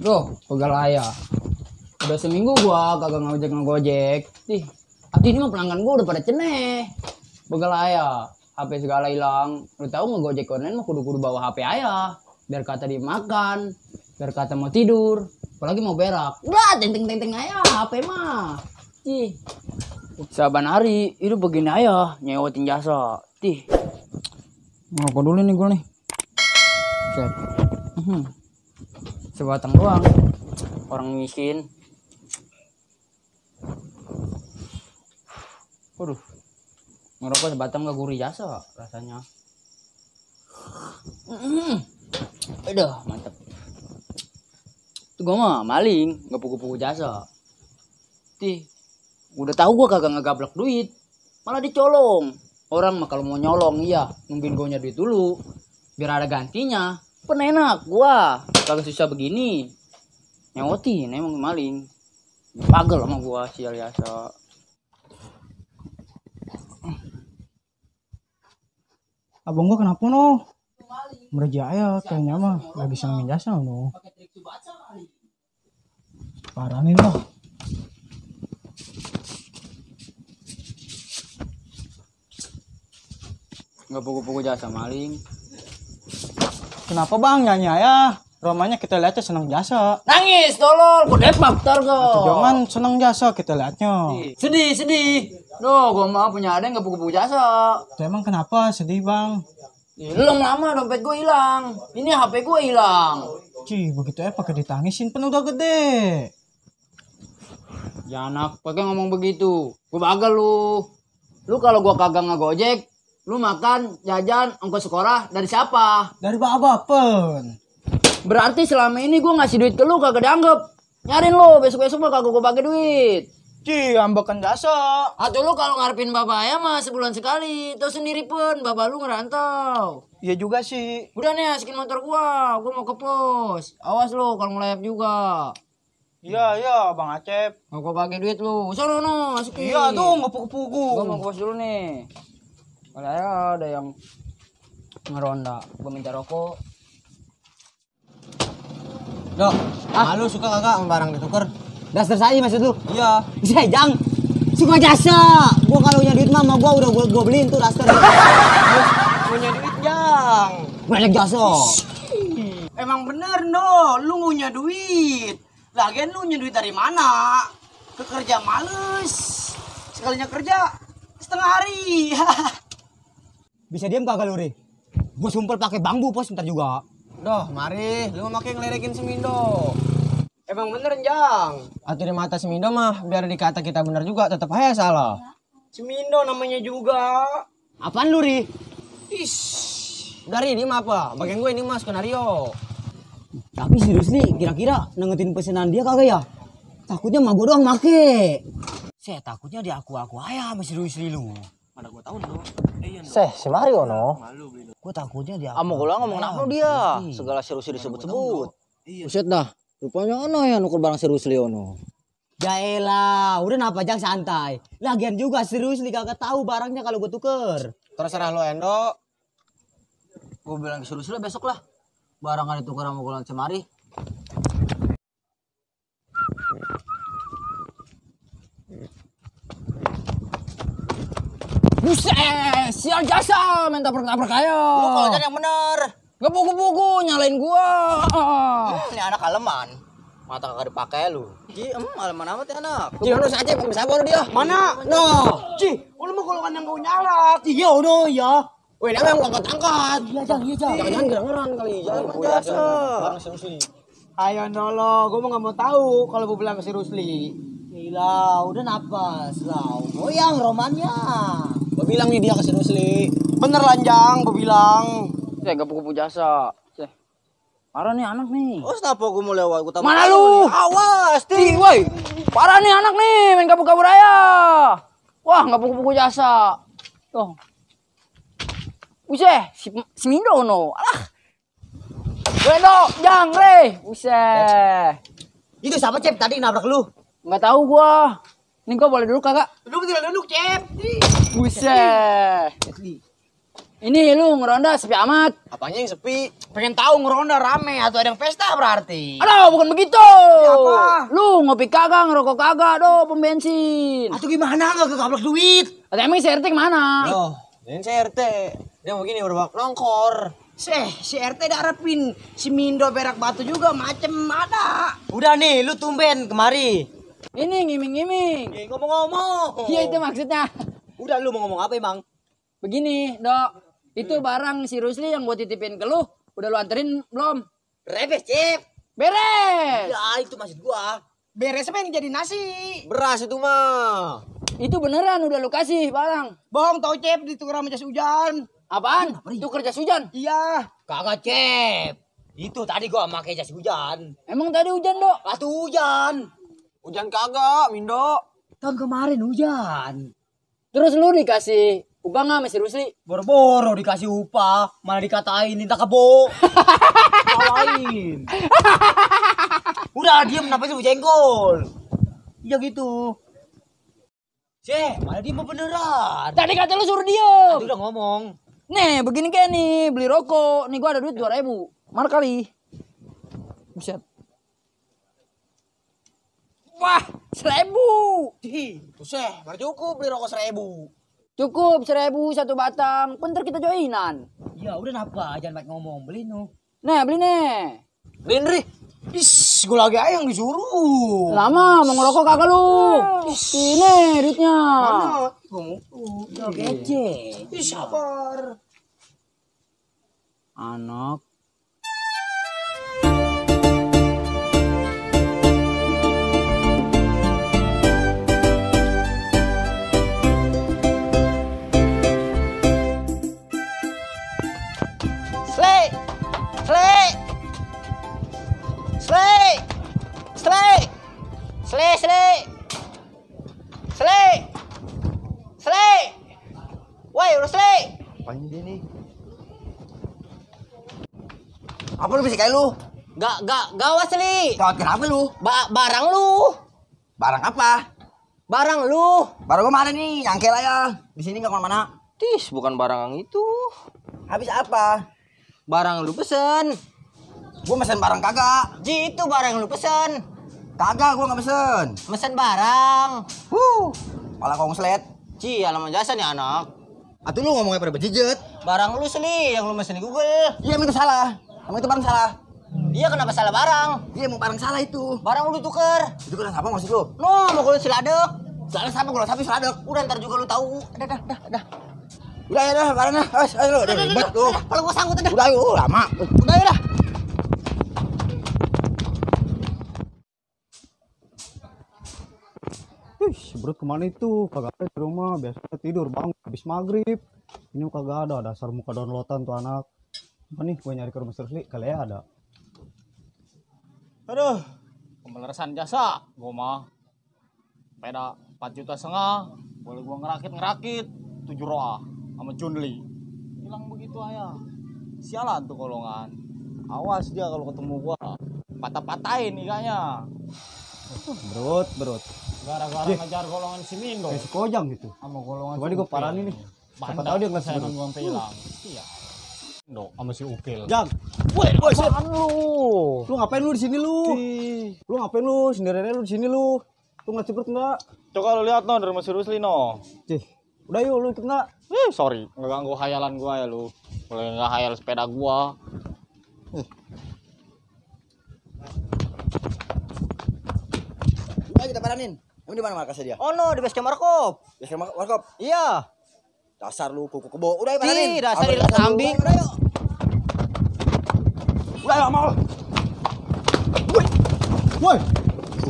Bro, pegal ayah. Udah seminggu gua kagak ngojek. Ih, arti ini mah pelanggan gua udah pada ceneh. Pegal ayah, HP segala hilang. Lu tahu ngegojek online mah kudu-kudu bawa HP ayah. Biar kata dia makan, biar kata mau tidur, apalagi mau berak. Udah, teng ayah HP mah. Ih. Saban hari itu begini ayah nyewatin jasa. Tih. Ngapa dulu nih gua nih? Set. Sebatang doang. Orang miskin. Waduh. Ngerokok sebatang gak gurih jasa rasanya. Aduh, mantep. Itu gua mah maling, gak pugu-pugu jasa. Tih. Udah tahu gua kagak ngegablak duit, malah dicolong. Orang mah kalau mau nyolong iya, nungguin gua duit dulu. Biar ada gantinya. Penenak gua, kagak susah begini. Nyewotin emang maling. Pagel sama gua sial biasa. Abang gua kenapa no? Mereja ya kayaknya mah lagi senengin jasa no. Parah nih loh. Nggak pugu-pugu jasa maling. Kenapa bang nyanyi ya? Romanya kita lihatnya seneng jasa. Nangis tolol, gua depak ntar kok. Jangan seneng jasa kita lihatnya. Sedih. Duh, gua mah punya ada nggak pugu-pugu jasa. Itu emang kenapa sedih bang? Belum lama dompet gua hilang. Ini HP gua hilang. Cih begitu ya pakai ditangisin pun udah gede. Jangan pakai ngomong begitu. Gua bagel lu. Lu kalau gua kagak ngegojek, lu makan, jajan, ongkos sekolah dari siapa? Dari bapak. Berarti selama ini gua ngasih duit ke lu kagak dianggap. Nyarin lu, besok-besok mah kagak gua pakai duit. Cih ambekan jasa. Atau lu kalau ngarepin bapak ayah mah sebulan sekali. Tahu sendiri pun bapak lu ngerantau. Iya juga sih. Udah nih asikin motor gua mau ke pos. Awas lu kalau ngelayap juga. Iya bang Acep. Mau gua pakai duit lu. Sono no, asikin. Iya tuh nggak pugu-pugu. Gua mau ke pos dulu nih. Kalau ada yang ngeronda, gua minta rokok. Dok, lu suka kagak sama barang ditukar? Daster saja maksud lu? Iya. Bisa jang. Suka jasa. Gua kalau punya duit mah gua udah gua beliin tuh daster. Punya duit, Jang. Banyak jasa. Emang bener, no. Lu punya duit. Lagian lu punya duit dari mana? Kerja males. Sekalinya kerja setengah hari. Bisa diam kagak lu, Ri? Gua sumpel pakai bambu pos bentar juga. Doh, mari. Lu makin ngelerekin Semindo. Emang bener, Jang. Atau di mata Semindo mah biar dikata kita bener juga tetap aja salah. Semindo namanya juga. Apaan lu, Ri? Ish. Dari ini mah apa? Bagian gue ini mah skenario. Tapi serius nih, kira-kira nengetin pesanan dia kagak ya? Takutnya mah gua doang make. Saya takutnya dia aku aja sama istri lu. Mana gua tahu lu. Si Mario no. Gua takutnya dia Amo gua ngomong apa dia? Segala serius disebut-sebut. Buset dah. Rupanya ono ya nuker barang serius Leono. Jaelah, udah napa jang santai. Lagian juga serius nih kagak tahu barangnya kalau gua tuker. Terserah lo Endo. Gua bilang serius lu besok lah. Barang kan ditukar sama Gulan Cemari. Buset, sial jasa, minta tabrak ayo. Lu kalau jadi yang bener. Gak buku-buku, nyalain gua. Ini anak aleman. Mata kagak dipakai lu. Ji, aleman amat ya anak. Ji, lu saja pakai siapa dia? Mana? No. Ji, lu mah golongan yang kau nyalak. Iya, udah ya. Weh, dia memang angkat-angkat. Iya, Jang. Jangan geran kali. Jangan Jasa. barang serius nih. Ayo Nolo, gue mau nggak mau tahu kalau gue bilang ke si Rusli. Gila, udah napas lah. Goyang romannya. Gua bilang nih dia ke Rusli. Bener lanjang, gue bilang. Saya gak buku jasa. Parah nih anak nih. Oh, kenapa gue mau lewat? Gua Mana lu? Awas, Ti, woi. Parah nih anak nih, main kabur-kabur aja. Wah, nggak buku jasa. Tuh. Useh, si Mindo no. Alah. Wendo, jang, re. Useh. Itu siapa Cep tadi nabrak lu? Nggak tahu gua. Ini gua boleh duduk kagak? Duduk tinggal duduk, Cep. Buset. Ini lu ngeronda sepi amat. Apanya yang sepi? Pengen tahu ngeronda rame atau ada yang pesta berarti? Aduh, bukan begitu. Apa? Lu ngopi kagak, ngerokok kagak, do pom bensin. Atau gimana nggak kegablek duit? Atau emang CRT kemana? Oh, ini CRT. Dia mau gini berbak nongkor. Si RT darapin si Mindo berak batu juga macem ada. Udah nih, lu tumben kemari. Ini ngiming-ngiming. Ngomong-ngomong. Iya itu maksudnya. Udah lu mau ngomong apa emang? Begini, Dok. Itu barang si Rusli yang gua titipin ke lu, udah lu anterin belum? Beres, Cip. Beres. Ya, itu maksud gua. Beres apa yang jadi nasi? Beras itu mah. Itu beneran udah lu kasih barang. Bohong tau, Cip, ditukar sama jas hujan. Apaan? Itu kerja hujan. Iya. Kagak, Cip. Itu tadi gua pakai jas hujan. Emang tadi hujan, Dok? Batu hujan. Hujan kagak, Mindo. Tahun kemarin hujan. Terus lu dikasih upah nggak sama si Rusli? Boro-boro dikasih upah, malah dikatain minta kebo. Salahin. Udah diem, kenapa sih jengkol? Iya gitu. Malah dia mau beneran. Tadi kata lu suruh diem. Tadi udah ngomong. Nih, begini kayak nih, beli rokok. Nih gua ada duit 2.000. Mar kali. Buset. Wah, 1.000. Tuh baru cukup beli rokok 1.000. Cukup 1.000 satu batang. Bentar kita joinan. Ya udah napa, jangan banyak ngomong, beli no. Nih, beli nih. Beliin Ri. Is, gue lagi aja yang disuruh. Lama mau ngerokok kagak lu? Ini duitnya. Mana? Gue mau. Udah kece. Ih, sabar. Anak. Woi, Rusli. Apaan dia nih? Apa lu bisik kayak lu? Gawas li. Gawat kenapa lu? Barang lu. Barang apa? Barang lu. Barang gua mana nih? Nyangkel aja. Di sini enggak kemana-mana. Tis, bukan barang yang itu. Habis apa? Barang lu pesen. Gua mesen barang kagak. Ji, itu barang yang lu pesen. Kagak, gua nggak mesen. Mesen barang. Malah konslet. Ji, alamat jasa nih anak. Atuh lu ngomongnya pada bejijet. Barang lu seli yang lu mesen di Google. Iya, emang itu salah. Emang itu barang salah. Iya, kenapa salah barang? Iya, emang barang salah itu. Barang lu tuker. Itu kan apa maksud lu? No, mau kulit seladek. Salah siapa kalau sapi seladek? Udah ntar juga lu tahu. Dah. Udah ya dah, barangnya. Ayo lu, udah ribet lu. Kalau gua sangkut udah. Udah yuk, lama. Udah ya dah. Sebrut kemana itu? Kagak ada di rumah, biasa tidur bang, habis maghrib. Ini kagak ada, dasar muka downloadan tuh anak. Apa nih, gue nyari ke rumah Rusli, kali ya ada. Aduh, pemelesan jasa, gua mah sepeda 4,5 juta, boleh gua ngerakit 7 roa sama Junli. Bilang begitu aja. Sialan tuh golongan. Awas dia kalau ketemu gua, patah-patahin iganya. Berut. Gara-gara ngejar golongan si Mindo Kayak si Kojang gitu. sama golongan Coba si nih gue Upil. paranin nih. Siapa tahu dia ngeliat si sayangan Berut. gua sampai hilang. Iya. Mindo sama si Upil. Jag, Woi, apaan lu? lu ngapain lu di sini lu? Lu ngapain lu? Sendirian lu di sini lu? Lu ngeliat si Berut enggak? Coba lu lihat no dari Mas Rusli no. Cih, udah yuk lu ikut enggak? Sorry, ngeganggu hayalan gua ya lu. Boleh nggak hayal sepeda gua. Ayo kita paranin. Emang di mana markasnya dia? Oh no, di base camp Markop. Ya sama warkop. Iya. Dasar lu kuku kebo. Udah paranin. Ih, dasar ilat kambing. Udah yuk. Udah yuk mau. Woi,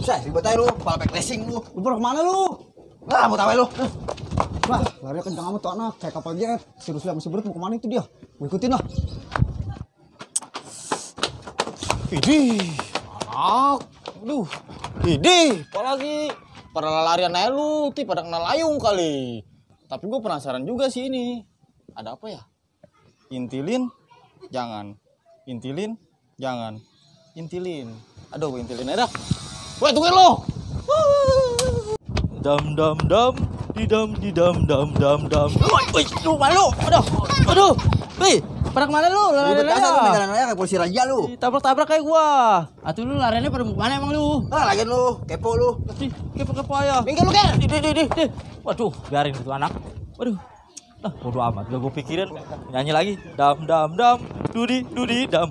Usah ribet aja lu, kepala pack racing lu. lu pada kemana lu? Lah, mau tahu lu. Wah, lari kencang amat tuh anak, kayak kapal jet. Si Rusli sama si Berut mau kemana itu dia? Gue ikutin lah. Idih, anak. Aduh, idih. Apalagi pada larian aja lu, pada kena layung kali. Tapi gue penasaran juga sih ini. Ada apa ya? Intilin, jangan. Intilin, jangan. Intilin. Aduh, gue intilin aja dah. Woi, tungguin lo. Dam. dam dam. Woi, lu malu. Aduh. Wih, pada kemana lu? Ribet Lari-lari dasar lu ya. jalan raya kayak polisi raja lu. Tabrak-tabrak kayak gua. Atuh lu larinya pada mau kemana emang lu? Ah, lagi lu, kepo lu. Ih, kepo-kepo aja. Minggir lu, Ger. Di. Waduh, biarin itu anak. Waduh. Nah, bodo amat. Gak gue pikirin. Nyanyi lagi. Dam dudi dam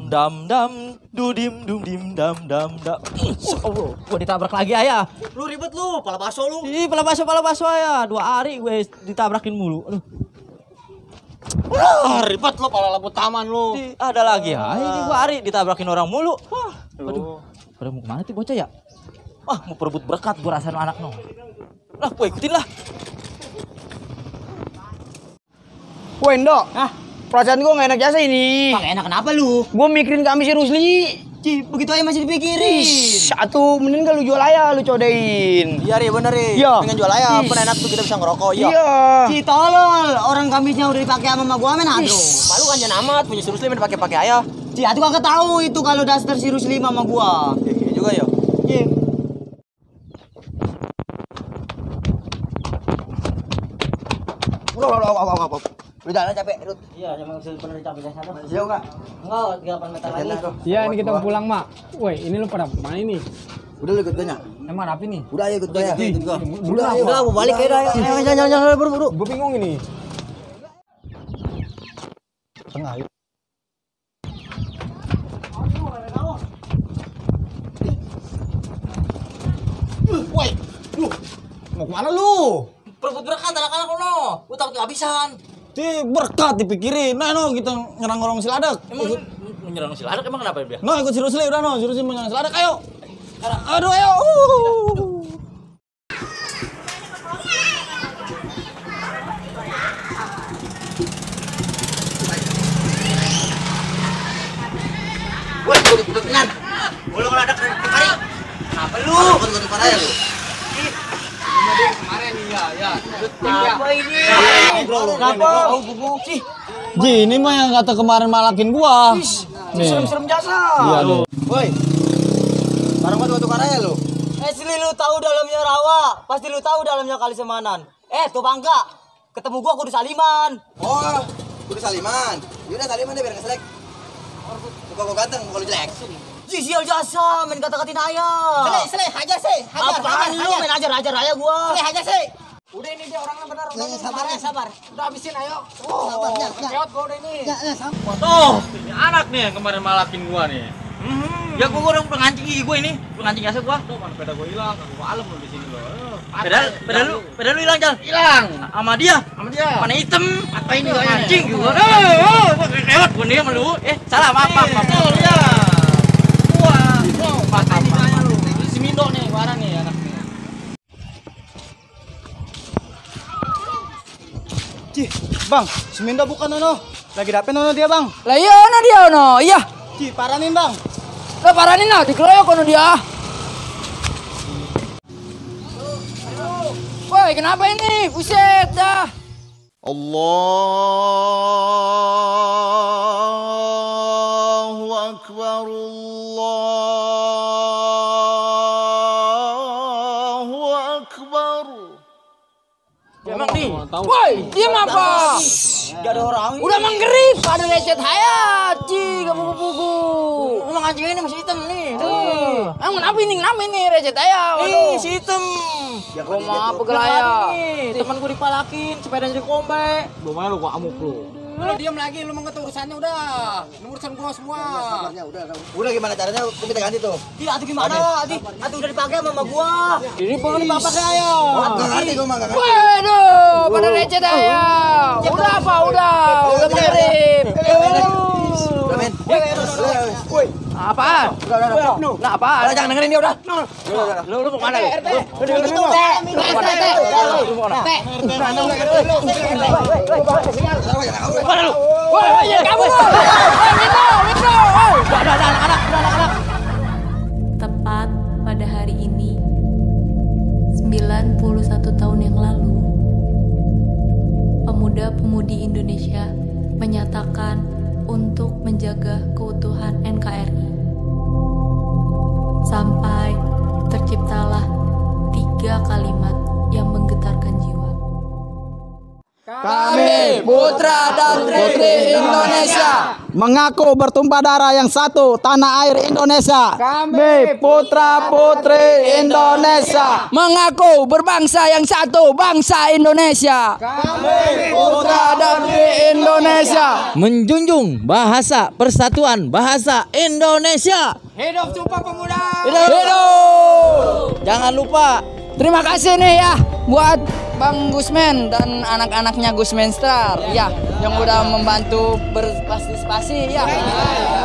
dudim dam. Allah, gue ditabrak lagi ayah. Lu ribet lu, pala baso lu. Ih, pala baso ayah. 2 hari gue ditabrakin mulu. Aduh. Ribet lu, pala lampu taman lu. Ada lagi ya. Ini 2 hari ditabrakin orang mulu. Wah, aduh. Pada mau kemana tuh bocah ya? Wah, mau perebut berkat gue rasain anak no. Lah, gue ikutin lah. Woi, Ndo. Hah? Perasaan gua gak enak jasa ini. Pak enak kenapa lu? Gua mikirin kami si Rusli. Ci, begitu aja masih dipikirin. Satu, mending kalau jual aja lu codain. Iya, Ri, bener, Ri. Iya. Pengen jual ayam, Ih. pun enak tuh kita bisa ngerokok. Iya. Iya. Ci tolol, orang kamisnya udah dipakai sama mama gua men aduh. Malu kan jangan amat punya si Rusli main pakai ayam. Ci, aku kagak tahu itu kalau daster si Rusli mama gua. Iya juga ya. Ci. Udah jalan capek, Rut. Iya, emang bener capek sana. Jauh enggak? Enggak, 8 meter lagi. Iya, ini kita mau pulang, Mak. Woi, ini lu pada mana ini? Udah lu ikut gue nya. Emang apa ini? Udah ayo ikut gue ya. Ikut gua. Udah, ayo. Udah, mau balik ya. Ayo jangan buru-buru. Gue bingung ini. Tengah yuk. Woi, lu mau kemana lu? Perebut berkat anak-anak lo. Gue takut kehabisan. Di berkat dipikirin. Nah, no kita nyerang orang Siladak. Emang lu nyerang si Ladak emang kenapa dia? No ikut si Rusli udah no, si Rusli menyerang Siladak. Ayo. Aduh ayo. Woi, udah tenang. Belum ada kemari. Kenapa lu? Bukan kemana ya lu? Apa ini? Kenapa? Ji, ini mah yang kata kemarin malakin gua. Nih. Serem-serem jasa. Iya deh. Woi. Barang batu karaya lu. Asli lu tahu dalamnya rawa, pasti lu tahu dalamnya kali semanan. Tuh bangka. Ketemu gua kudu saliman. Oh, udah saliman. Yaudah saliman deh biar keselek. Muka gua ganteng, muka lu jelek. Sial jasa, main kata-katain ayah. Selek, hajar sih. Apaan lu main ajar-ajar ayah gua. Hajar sih. Udah ini dia orangnya benar. Sabar. Udah habisin ayo. Sabarnya. Keot gua udah ini. Tuh, ini anak nih yang kemarin malakin gua nih. Ya gua udah pengancing gigi gua ini, pengancing jasa gua. Tuh, mana sepeda gua hilang, gua alam lu di sini lo. Pedal lu hilang, Jal. Hilang. Sama dia. Mana hitam. Apa ini gua anjing gua. Lewat gua nih sama lu. Salah, maaf. Ya. Maaf. Si Mindo nih, warna nih anaknya. Cih, Bang, Seminda bukan Nono. Lagi dapet Nono dia, Bang. Lah iya ono dia ono. Iya. Cih, paranin, Bang. Lah paranin lah dikeroyok ono dia. Woi, kenapa ini? Buset dah. Allahu Akbar, Allahu Akbar. Emang nih. Woi, diam apa? Gak ada orang. Udah menggerip, ada lecet hayat. Ci, gak buku-buku. Emang anjing ini masih hitam nih. Emang kenapa ini recet hayat? Ih, si hitam. Ya gua mau pegel hayat. Temen gue dipalakin, sepedanya jadi kombe. Lu mana lu gua amuk lu. Lu diam lagi, lu mengerti urusannya udah. Ini urusan gua semua. Udah gimana caranya? Gua minta ganti tuh. Iya, atuh gimana? Atuh udah dipakai sama mama gua. Ini pengen papa kayak Nggak ngerti gua mah nggak ngerti. Waduh, pada recet hayat. Udah apa? Udah menggerip. Udah men. Apaan? Nah, apaan? Udah jangan dengerin dia udah. Lu mau kemana lu? Tepat pada hari ini 91 tahun yang lalu pemuda-pemudi Indonesia menyatakan untuk menjaga keutuhan NKRI. Sampai terciptalah 3 kalimat yang menggetarkan jiwa. Kami putra dan putri Indonesia mengaku bertumpah darah yang satu tanah air Indonesia. Kami putra putri Indonesia mengaku berbangsa yang satu, bangsa Indonesia. Kami Putra dan putri Indonesia. Menjunjung bahasa persatuan bahasa Indonesia. hidup Sumpah Pemuda. Hidup. Jangan lupa Terima kasih nih ya buat Bang Gusmen dan anak-anaknya Gusmen Star ya yang udah membantu berpartisipasi ya.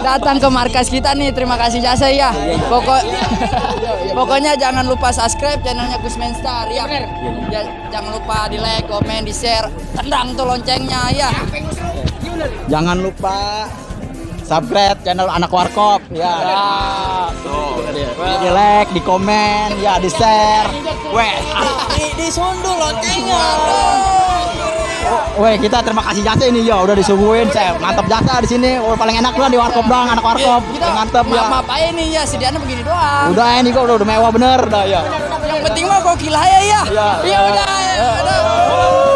Datang ke markas kita nih, terima kasih jasa ya. Pokoknya jangan lupa subscribe channelnya Gusmen Star ya. Jangan lupa di like, komen, di share, tendang tuh loncengnya ya. jangan lupa subscribe channel Anak Warkop ya. Di like, di komen, ya di share. di sundul loncengnya. Weh, kita terima kasih jasa ini ya, udah disuguhin, saya mantap jasa di sini. Oh, paling enak lah di Warkop dong, Anak Warkop. Kita Mantap ya. maaf aja nih ya, sediaannya begini doang. Udah ini kok udah mewah bener dah ya. Yang penting mah gokil aja ya. Ya. Iya udah.